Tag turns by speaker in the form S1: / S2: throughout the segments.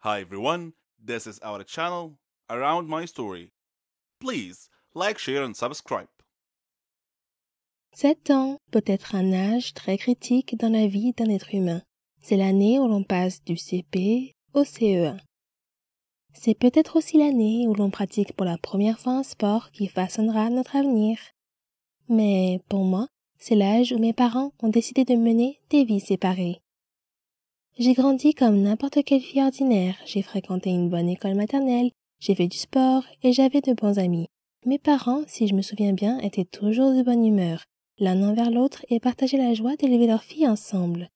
S1: Hi everyone, this is our channel Around My Story. Please like, share and subscribe.
S2: 7 ans peut être un âge très critique dans la vie d'un être humain. C'est l'année où l'on passe du CP au CE1. C'est peut-être aussi l'année où l'on pratique pour la première fois un sport qui façonnera notre avenir. Mais pour moi, c'est l'âge où mes parents ont décidé de mener des vies séparées. J'ai grandi comme n'importe quelle fille ordinaire, j'ai fréquenté une bonne école maternelle, j'ai fait du sport et j'avais de bons amis. Mes parents, si je me souviens bien, étaient toujours de bonne humeur, l'un envers l'autre et partageaient la joie d'élever leur fille ensemble.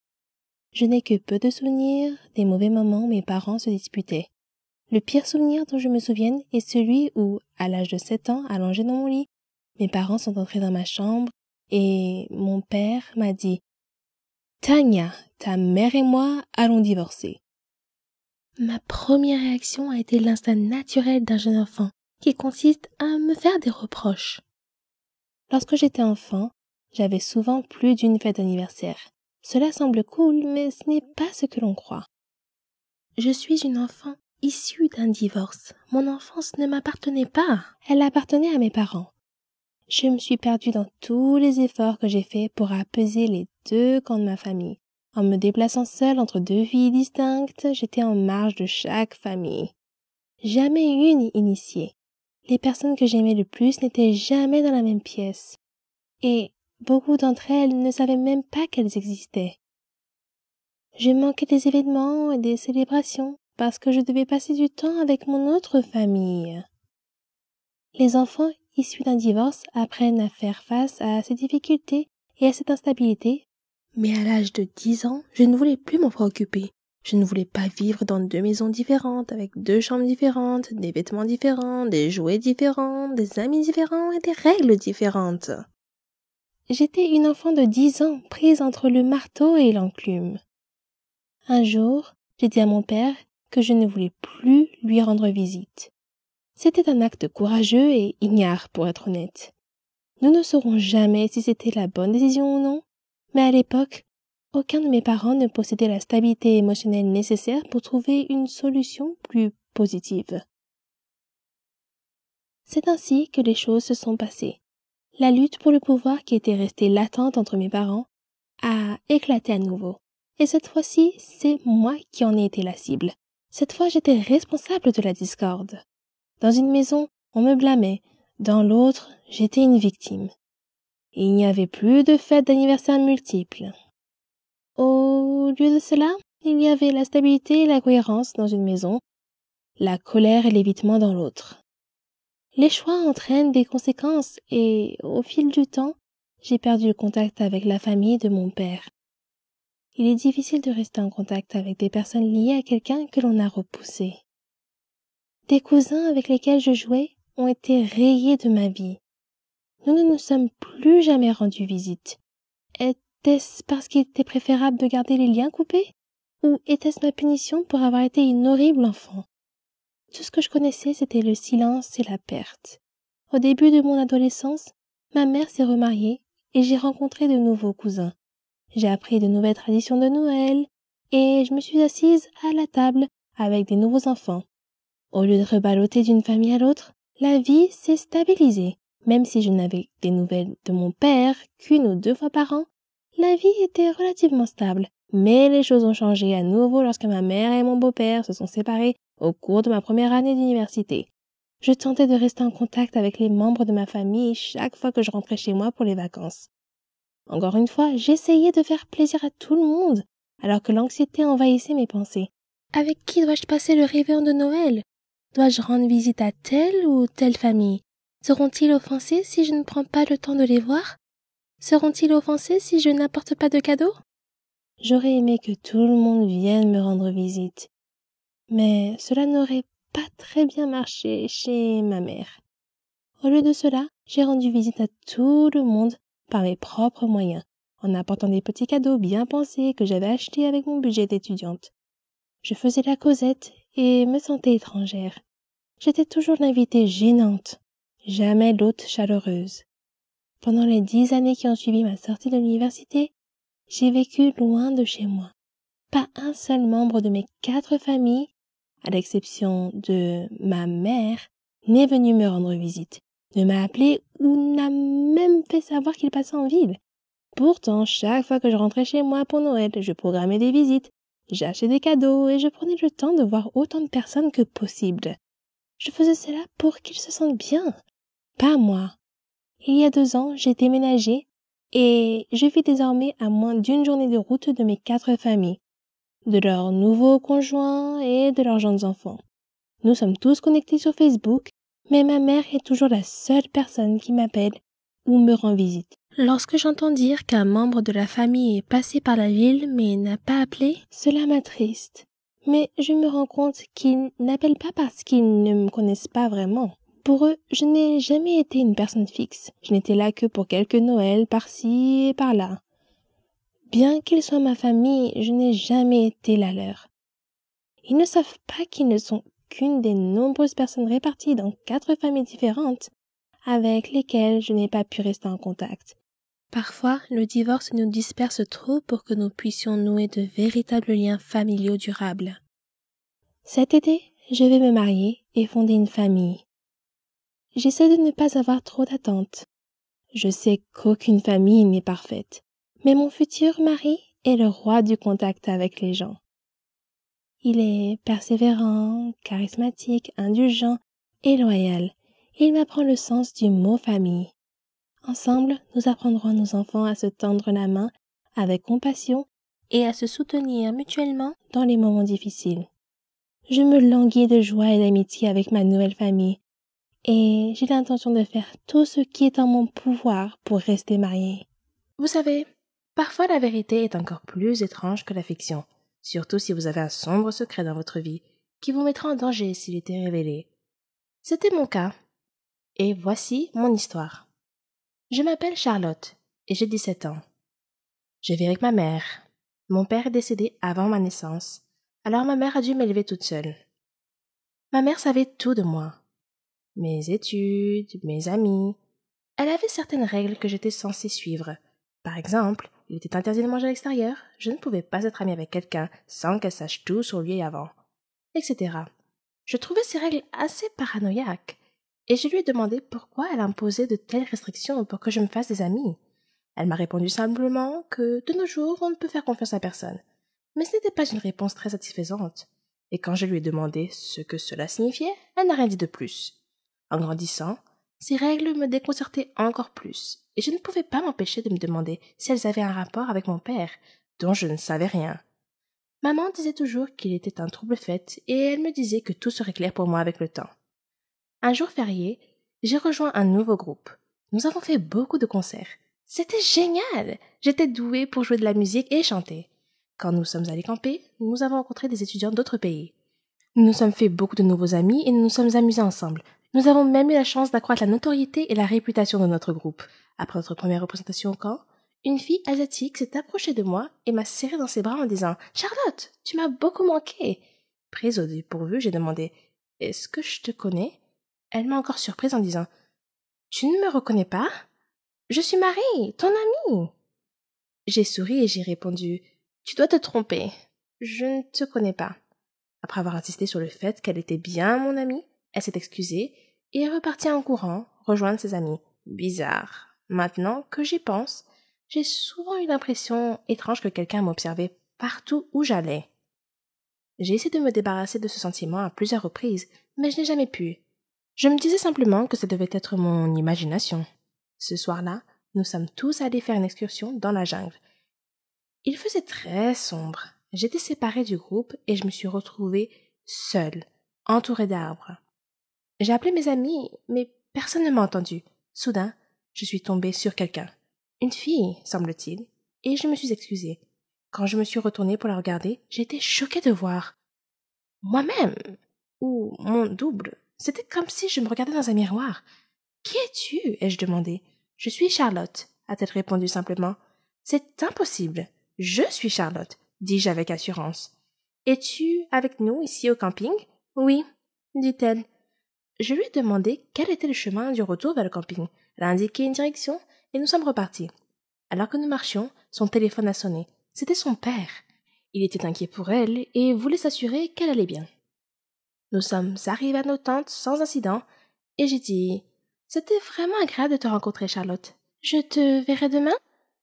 S2: Je n'ai que peu de souvenirs des mauvais moments où mes parents se disputaient. Le pire souvenir dont je me souvienne est celui où, à l'âge de 7 ans, allongé dans mon lit, mes parents sont entrés dans ma chambre et mon père m'a dit « Tania, ta mère et moi allons divorcer. » Ma première réaction a été l'instinct naturel d'un jeune enfant qui consiste à me faire des reproches. Lorsque j'étais enfant, j'avais souvent plus d'une fête d'anniversaire. Cela semble cool, mais ce n'est pas ce que l'on croit. Je suis une enfant issue d'un divorce. Mon enfance ne m'appartenait pas. Elle appartenait à mes parents. Je me suis perdue dans tous les efforts que j'ai faits pour apaiser les deux camps de ma famille. En me déplaçant seule entre deux vies distinctes, j'étais en marge de chaque famille. Jamais une initiée. Les personnes que j'aimais le plus n'étaient jamais dans la même pièce. Et beaucoup d'entre elles ne savaient même pas qu'elles existaient. Je manquais des événements et des célébrations parce que je devais passer du temps avec mon autre famille. Les enfants issus d'un divorce apprennent à faire face à ces difficultés et à cette instabilité, mais à l'âge de 10 ans, je ne voulais plus m'en préoccuper. Je ne voulais pas vivre dans 2 maisons différentes, avec 2 chambres différentes, des vêtements différents, des jouets différents, des amis différents et des règles différentes. J'étais une enfant de 10 ans, prise entre le marteau et l'enclume. Un jour, j'ai dit à mon père que je ne voulais plus lui rendre visite. C'était un acte courageux et ignare, pour être honnête. Nous ne saurons jamais si c'était la bonne décision ou non, mais à l'époque, aucun de mes parents ne possédait la stabilité émotionnelle nécessaire pour trouver une solution plus positive. C'est ainsi que les choses se sont passées. La lutte pour le pouvoir qui était restée latente entre mes parents a éclaté à nouveau. Et cette fois-ci, c'est moi qui en ai été la cible. Cette fois, j'étais responsable de la discorde. Dans une maison, on me blâmait. Dans l'autre, j'étais une victime. Il n'y avait plus de fêtes d'anniversaire multiples. Au lieu de cela, il y avait la stabilité et la cohérence dans une maison, la colère et l'évitement dans l'autre. Les choix entraînent des conséquences et, au fil du temps, j'ai perdu le contact avec la famille de mon père. Il est difficile de rester en contact avec des personnes liées à quelqu'un que l'on a repoussé. Des cousins avec lesquels je jouais ont été rayés de ma vie. Nous ne nous sommes plus jamais rendus visite. Était-ce parce qu'il était préférable de garder les liens coupés? Ou était-ce ma punition pour avoir été une horrible enfant? Tout ce que je connaissais, c'était le silence et la perte. Au début de mon adolescence, ma mère s'est remariée et j'ai rencontré de nouveaux cousins. J'ai appris de nouvelles traditions de Noël et je me suis assise à la table avec des nouveaux enfants. Au lieu de reballoter d'une famille à l'autre, la vie s'est stabilisée. Même si je n'avais des nouvelles de mon père qu'une ou 2 fois par an, la vie était relativement stable. Mais les choses ont changé à nouveau lorsque ma mère et mon beau-père se sont séparés au cours de ma première année d'université. Je tentais de rester en contact avec les membres de ma famille chaque fois que je rentrais chez moi pour les vacances. Encore une fois, j'essayais de faire plaisir à tout le monde, alors que l'anxiété envahissait mes pensées. Avec qui dois-je passer le réveillon de Noël? Dois-je rendre visite à telle ou telle famille? Seront-ils offensés si je ne prends pas le temps de les voir? Seront-ils offensés si je n'apporte pas de cadeaux? J'aurais aimé que tout le monde vienne me rendre visite. Mais cela n'aurait pas très bien marché chez ma mère. Au lieu de cela, j'ai rendu visite à tout le monde par mes propres moyens, en apportant des petits cadeaux bien pensés que j'avais achetés avec mon budget d'étudiante. Je faisais la causette et me sentais étrangère. J'étais toujours l'invitée gênante, jamais l'hôte chaleureuse. Pendant les 10 années qui ont suivi ma sortie de l'université, j'ai vécu loin de chez moi. Pas un seul membre de mes 4 familles à l'exception de ma mère, n'est venu me rendre visite, ne m'a appelé ou n'a même fait savoir qu'il passait en ville. Pourtant, chaque fois que je rentrais chez moi pour Noël, je programmais des visites, j'achetais des cadeaux et je prenais le temps de voir autant de personnes que possible. Je faisais cela pour qu'ils se sentent bien, pas moi. Il y a 2 ans, j'ai déménagé et je vis désormais à moins d'1 journée de route de mes 4 familles, de leurs nouveaux conjoints et de leurs jeunes enfants. Nous sommes tous connectés sur Facebook, mais ma mère est toujours la seule personne qui m'appelle ou me rend visite. Lorsque j'entends dire qu'un membre de la famille est passé par la ville mais n'a pas appelé, cela m'attriste. Mais je me rends compte qu'ils n'appellent pas parce qu'ils ne me connaissent pas vraiment. Pour eux, je n'ai jamais été une personne fixe. Je n'étais là que pour quelques Noëls par-ci et par-là. Bien qu'ils soient ma famille, je n'ai jamais été la leur. Ils ne savent pas qu'ils ne sont qu'une des nombreuses personnes réparties dans 4 familles différentes avec lesquelles je n'ai pas pu rester en contact. Parfois, le divorce nous disperse trop pour que nous puissions nouer de véritables liens familiaux durables. Cet été, je vais me marier et fonder une famille. J'essaie de ne pas avoir trop d'attentes. Je sais qu'aucune famille n'est parfaite, mais mon futur mari est le roi du contact avec les gens. Il est persévérant, charismatique, indulgent et loyal. Il m'apprend le sens du mot famille. Ensemble, nous apprendrons à nos enfants à se tendre la main avec compassion et à se soutenir mutuellement dans les moments difficiles. Je me languis de joie et d'amitié avec ma nouvelle famille et j'ai l'intention de faire tout ce qui est en mon pouvoir pour rester mariée. Vous savez, parfois la vérité est encore plus étrange que la fiction, surtout si vous avez un sombre secret dans votre vie qui vous mettra en danger s'il était révélé. C'était mon cas. Et voici mon histoire. Je m'appelle Charlotte et j'ai 17 ans. Je vis avec ma mère. Mon père est décédé avant ma naissance, alors ma mère a dû m'élever toute seule. Ma mère savait tout de moi. Mes études, mes amis. Elle avait certaines règles que j'étais censée suivre. Par exemple, il était interdit de manger à l'extérieur, je ne pouvais pas être amie avec quelqu'un sans qu'elle sache tout sur lui avant, etc. Je trouvais ces règles assez paranoïaques, et je lui ai demandé pourquoi elle imposait de telles restrictions pour que je me fasse des amis. Elle m'a répondu simplement que, de nos jours, on ne peut faire confiance à personne. Mais ce n'était pas une réponse très satisfaisante. Et quand je lui ai demandé ce que cela signifiait, elle n'a rien dit de plus. En grandissant, ces règles me déconcertaient encore plus, et je ne pouvais pas m'empêcher de me demander si elles avaient un rapport avec mon père, dont je ne savais rien. Maman disait toujours qu'il était un trouble-fête, et elle me disait que tout serait clair pour moi avec le temps. Un jour férié, j'ai rejoint un nouveau groupe. Nous avons fait beaucoup de concerts. C'était génial! J'étais douée pour jouer de la musique et chanter. Quand nous sommes allés camper, nous avons rencontré des étudiants d'autres pays. Nous nous sommes fait beaucoup de nouveaux amis et nous nous sommes amusés ensemble. Nous avons même eu la chance d'accroître la notoriété et la réputation de notre groupe. Après notre première représentation au camp, une fille asiatique s'est approchée de moi et m'a serré dans ses bras en disant « Charlotte, tu m'as beaucoup manqué !» Prise au dépourvu, j'ai demandé « Est-ce que je te connais ?» Elle m'a encore surprise en disant « Tu ne me reconnais pas ? Je suis Marie, ton amie !» J'ai souri et j'ai répondu « Tu dois te tromper. Je ne te connais pas. » Après avoir insisté sur le fait qu'elle était bien mon amie, elle s'est excusée et est repartie en courant rejoindre ses amis. Bizarre. Maintenant que j'y pense, j'ai souvent eu l'impression étrange que quelqu'un m'observait partout où j'allais. J'ai essayé de me débarrasser de ce sentiment à plusieurs reprises, mais je n'ai jamais pu. Je me disais simplement que ça devait être mon imagination. Ce soir-là, nous sommes tous allés faire une excursion dans la jungle. Il faisait très sombre. J'étais séparée du groupe et je me suis retrouvée seule, entourée d'arbres. J'ai appelé mes amis, mais personne ne m'a entendue. Soudain, je suis tombée sur quelqu'un. Une fille, semble-t-il, et je me suis excusée. Quand je me suis retournée pour la regarder, j'ai été choquée de voir moi-même, ou mon double. C'était comme si je me regardais dans un miroir. « Qui es-tu » ai-je demandé. « Je suis Charlotte » a-t-elle répondu simplement. « C'est impossible. Je suis Charlotte » dis-je avec assurance. « Es-tu avec nous ici au camping ?»« Oui » dit-elle. Je lui ai demandé quel était le chemin du retour vers le camping. Elle a indiqué une direction et nous sommes repartis. Alors que nous marchions, son téléphone a sonné. C'était son père. Il était inquiet pour elle et voulait s'assurer qu'elle allait bien. Nous sommes arrivés à nos tentes sans incident et j'ai dit « C'était vraiment agréable de te rencontrer, Charlotte. Je te verrai demain ?»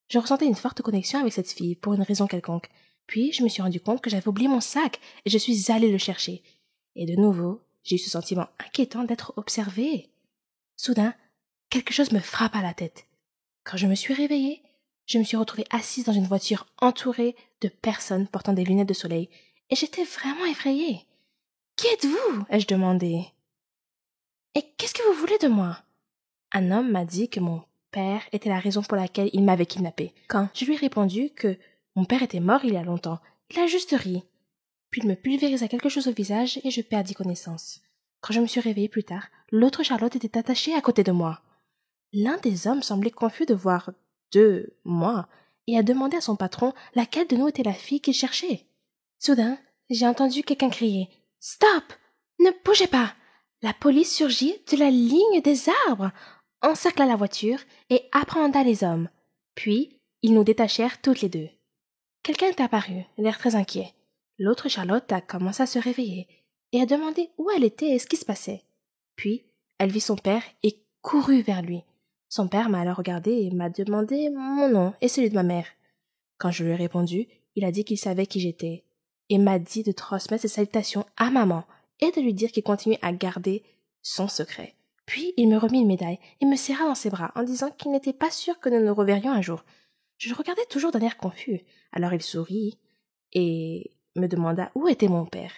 S2: Je ressentais une forte connexion avec cette fille pour une raison quelconque. Puis je me suis rendu compte que j'avais oublié mon sac et je suis allée le chercher. Et de nouveau, j'ai eu ce sentiment inquiétant d'être observée. Soudain, quelque chose me frappe à la tête. Quand je me suis réveillée, je me suis retrouvée assise dans une voiture entourée de personnes portant des lunettes de soleil et j'étais vraiment effrayée. « Qui êtes-vous » ai-je demandé. « Et qu'est-ce que vous voulez de moi ?» Un homme m'a dit que mon père était la raison pour laquelle il m'avait kidnappée. Quand je lui ai répondu que mon père était mort il y a longtemps, il a juste ri. Puis il me pulvérisa quelque chose au visage et je perdis connaissance. Quand je me suis réveillée plus tard, l'autre Charlotte était attachée à côté de moi. L'un des hommes semblait confus de voir moi et a demandé à son patron laquelle de nous était la fille qu'il cherchait. Soudain, j'ai entendu quelqu'un crier « Stop! Ne bougez pas !» La police surgit de la ligne des arbres, encercla la voiture et apprehenda les hommes. Puis, ils nous détachèrent toutes les deux. Quelqu'un est apparu, l'air très inquiet. L'autre Charlotte a commencé à se réveiller et a demandé où elle était et ce qui se passait. Puis, elle vit son père et courut vers lui. Son père m'a alors regardé et m'a demandé mon nom et celui de ma mère. Quand je lui ai répondu, il a dit qu'il savait qui j'étais et m'a dit de transmettre ses salutations à maman et de lui dire qu'il continuait à garder son secret. Puis il me remit une médaille et me serra dans ses bras en disant qu'il n'était pas sûr que nous nous reverrions un jour. Je le regardais toujours d'un air confus. Alors il sourit et me demanda où était mon père.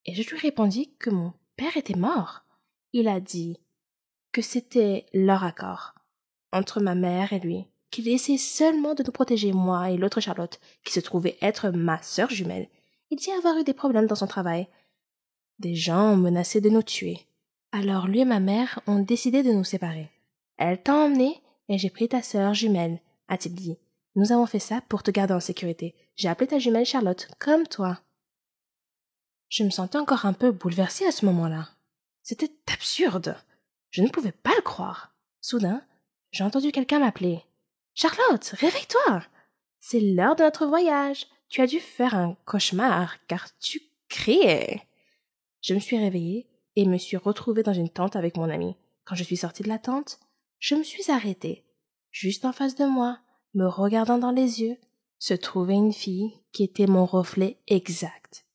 S2: Et je lui répondis que mon père était mort. Il a dit que c'était leur accord entre ma mère et lui, qu'il essayait seulement de nous protéger, moi et l'autre Charlotte, qui se trouvait être ma sœur jumelle. Il dit avoir eu des problèmes dans son travail. Des gens ont menacé de nous tuer. Alors lui et ma mère ont décidé de nous séparer. Elle t'a emmené et j'ai pris ta sœur jumelle, a-t-il dit. Nous avons fait ça pour te garder en sécurité. J'ai appelé ta jumelle Charlotte, comme toi. Je me sentais encore un peu bouleversée à ce moment-là. C'était absurde. Je ne pouvais pas le croire. Soudain, j'ai entendu quelqu'un m'appeler. « Charlotte, réveille-toi! C'est l'heure de notre voyage. Tu as dû faire un cauchemar, car tu criais. » Je me suis réveillée et me suis retrouvée dans une tente avec mon ami. Quand je suis sortie de la tente, je me suis arrêtée. Juste en face de moi, me regardant dans les yeux, se trouvait une fille qui était mon reflet exact.